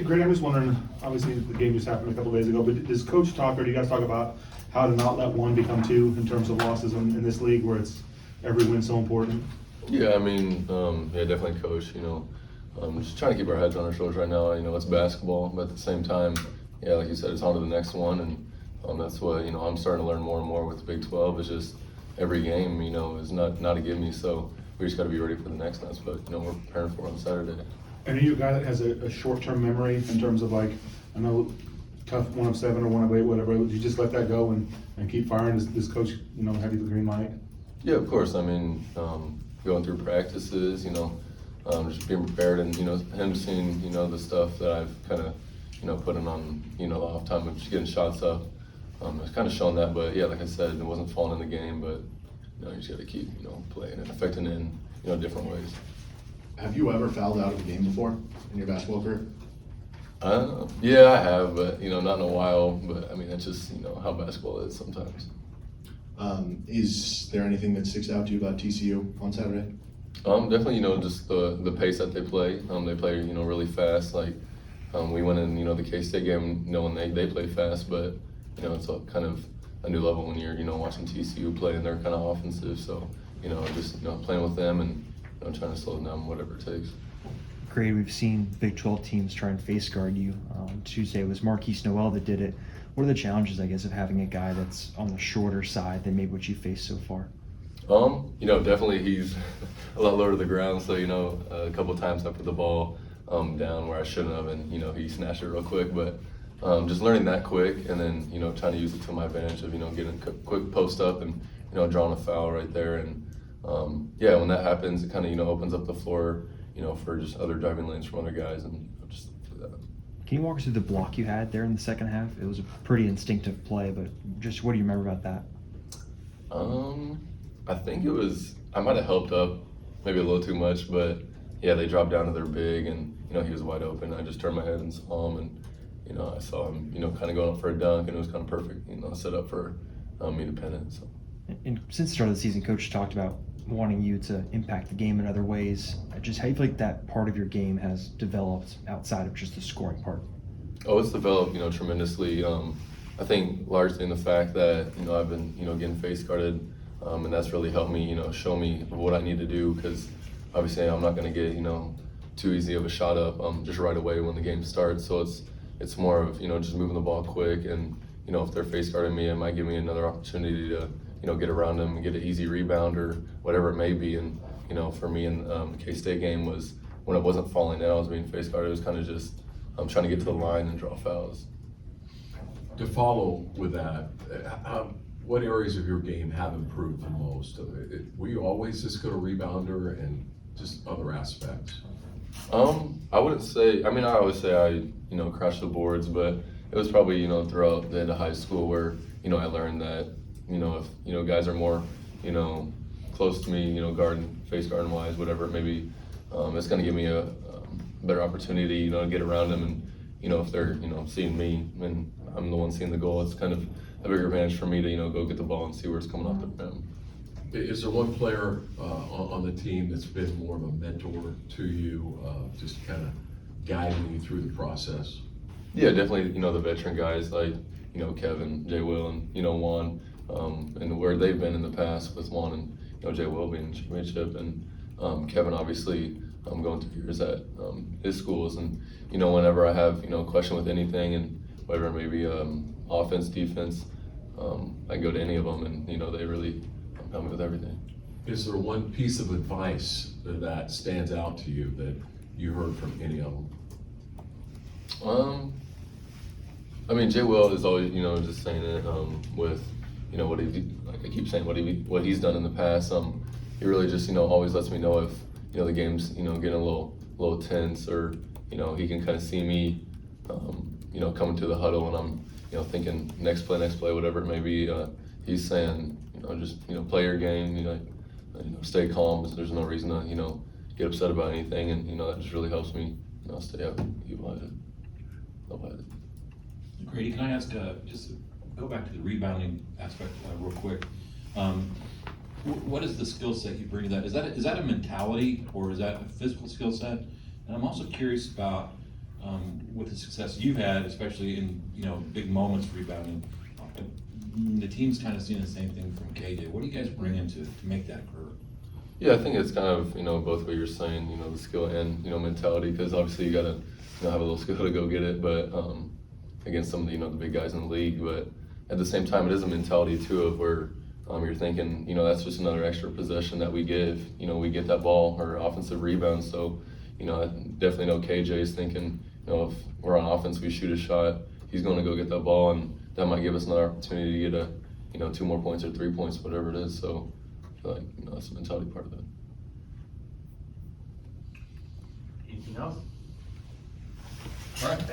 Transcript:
Grady, I'm just wondering, obviously the game just happened a couple days ago, but does coach talk, or do you guys talk about how to not let one become two in terms of losses in this league where it's every win so important? Yeah, I mean, yeah, definitely coach, just trying to keep our heads on our shoulders right now. It's basketball, but at the same time, yeah, like you said, it's on to the next one, and that's what, I'm starting to learn more and more with the Big 12. It's just every game, is not a gimme, so we just got to be ready for the next. That's what, we're preparing for on Saturday. And are you a guy that has a short-term memory in terms of, like, I know tough 1 of 7 or 1 of 8, whatever, would you just let that go and keep firing? Does coach, have you the green light? Yeah, of course. I mean, going through practices, just being prepared, and him seeing the stuff that I've kind of put in on the off time of just getting shots up. It's kind of shown that, but yeah, like I said, it wasn't falling in the game, but you just got to keep playing and affecting it in different ways. Have you ever fouled out of a game before in your basketball career? Yeah, I have, but not in a while. But I mean, that's just how basketball is sometimes. Is there anything that sticks out to you about TCU on Saturday? Definitely, just the pace that they play. They play, really fast. Like, we went in, the K-State game knowing they play fast, but, it's a kind of a new level when you're, watching TCU play and they're kind of offensive. So, just, playing with them and, trying to slow them down, whatever it takes. Great. We've seen Big 12 teams try and face guard you. Tuesday it was Marquise Noel that did it. What are the challenges, I guess, of having a guy that's on the shorter side than maybe what you faced so far? Definitely he's a lot lower to the ground. So, a couple of times I put the ball down where I shouldn't have, and, he snatched it real quick. But just learning that quick and then, trying to use it to my advantage of, getting a quick post up and, drawing a foul right there. And, yeah, when that happens, it kind of, opens up the floor, for just other driving lanes from other guys, and just do that. Can you walk us through the block you had there in the second half? It was a pretty instinctive play, but just what do you remember about that? I think I might have helped up maybe a little too much, but yeah, they dropped down to their big, and he was wide open. I just turned my head and saw him, and I saw him kind of going up for a dunk, and it was kind of perfect, set up for me to pin it. So. And since the start of the season, Coach talked about wanting you to impact the game in other ways. Just how you feel like that part of your game has developed outside of just the scoring part? Oh, it's developed, tremendously. I think largely in the fact that, I've been, getting face guarded, and that's really helped me, show me what I need to do, because obviously I'm not going to get, too easy of a shot up just right away when the game starts. So it's more of, just moving the ball quick, and, if they're face guarding me, it might give me another opportunity to, get around them and get an easy rebound or whatever it may be. And, for me in the K-State game was when it wasn't falling in, I was being face guarded. It was kind of just trying to get to the line and draw fouls. To follow with that, what areas of your game have improved the most? Were you always this good a rebounder, and just other aspects? I wouldn't say, I always say I, crashed the boards, but it was probably, throughout the end of high school where, I learned that, if, guys are more, close to me, face guarding wise, whatever it may be, it's going to give me a better opportunity, to get around them. And, if they're, seeing me and I'm the one seeing the goal, it's kind of a bigger advantage for me to, go get the ball and see where it's coming off the rim. Is there one player on the team that's been more of a mentor to you, just kind of guiding you through the process? Yeah, definitely, the veteran guys like, Kevin, Jay Will, and, Juan, and where they've been in the past with Juan and, Jay Will being in the championship, and Kevin obviously going through years at his schools. And, whenever I have, a question with anything, and whatever it may be, offense, defense, I go to any of them, and, they really help me with everything. Is there one piece of advice that stands out to you that you heard from any of them? Jay Will is always, just saying it with, what he, like I keep saying, what he's done in the past. He really just, always lets me know if, the game's, getting a little tense, or, he can kind of see me, coming to the huddle, and I'm, thinking next play, whatever it may be. He's saying, just, play your game, stay calm. There's no reason to, get upset about anything, and, that just really helps me, stay up, keep at it. Grady, can I ask, just go back to the rebounding aspect real quick. What is the skill set you bring to that? Is that a mentality, or is that a physical skill set? And I'm also curious about with the success you've had, especially in, big moments rebounding, the team's kind of seeing the same thing from KJ. What do you guys bring into to make that occur? Yeah, I think it's kind of, both what you're saying, the skill and, mentality, because obviously you gotta, have a little skill to go get it, but, against some of the, the big guys in the league, but at the same time, it is a mentality too of where, you're thinking, that's just another extra possession that we give, we get that ball or offensive rebound, so, I definitely know KJ is thinking, if we're on offense, we shoot a shot, he's gonna go get that ball, and that might give us another opportunity to get a, 2 more points or 3 points, whatever it is, so I feel like, that's the mentality part of it. Anything else? All right.